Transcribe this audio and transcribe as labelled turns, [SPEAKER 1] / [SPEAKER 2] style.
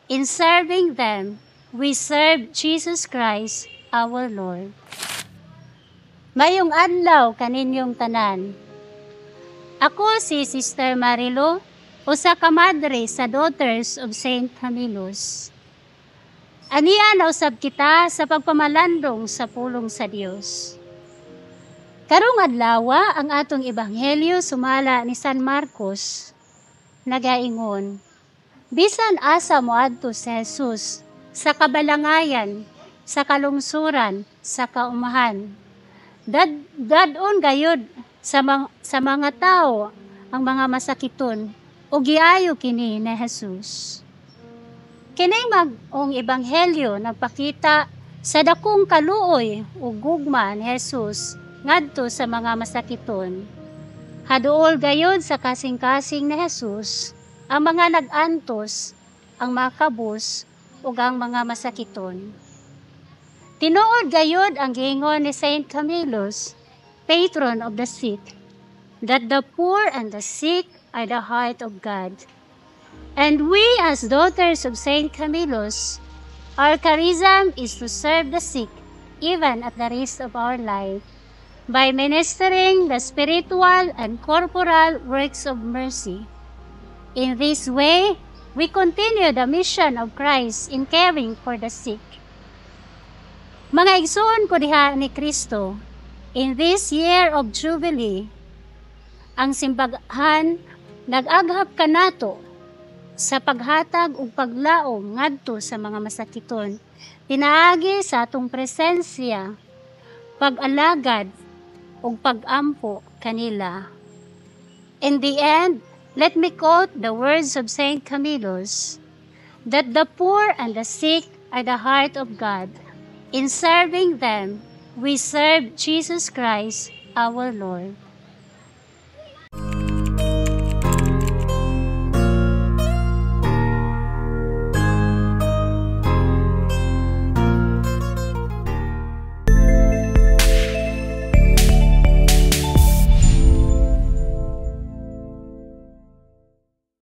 [SPEAKER 1] In serving them, we serve Jesus Christ, our Lord. Mayong adlaw kaninyong tanan. Ako si Sister Marilu, usa ka madre sa Daughters of St. Camillus. Aniya na usab kita sa pagpamalandong sa pulong sa Dios. Karong adlaw ang atong ebanghelyo sumala ni San Marcos nagaingon, bisan asa moadto si Jesus sa kabalangayan, sa kalungsuran, sa kaumahan. Dadon gayud sa mga tao ang mga masakiton ug giayo kini ni Jesus. Kini mag-ong ebanghelyo nagpakita sa dakong kaluoy ug gugma ni Jesus ngadto sa mga masakiton. Haduol gayud sa kasing-kasing ni Jesus ang mga nag-antos, ang makabus ug ang mga masakiton. Tinuod gayud ang giingon ni Saint Camillus, patron of the sick, that the poor and the sick are the heart of God. And we as daughters of Saint Camillus, our charism is to serve the sick even at the risk of our life, by ministering the spiritual and corporal works of mercy. In this way, we continue the mission of Christ in caring for the sick. Mga igsoon ko diha ni Kristo, in this year of Jubilee, ang simbagahan nag-aghap kanato sa paghatag ug paglaom ngadto sa mga masakiton, pinaagi sa atong presensya, pag-alagad ug pag-ampo kanila. In the end, let me quote the words of Saint Camillus, that the poor and the sick are the heart of God. In serving them, we serve Jesus Christ, our Lord.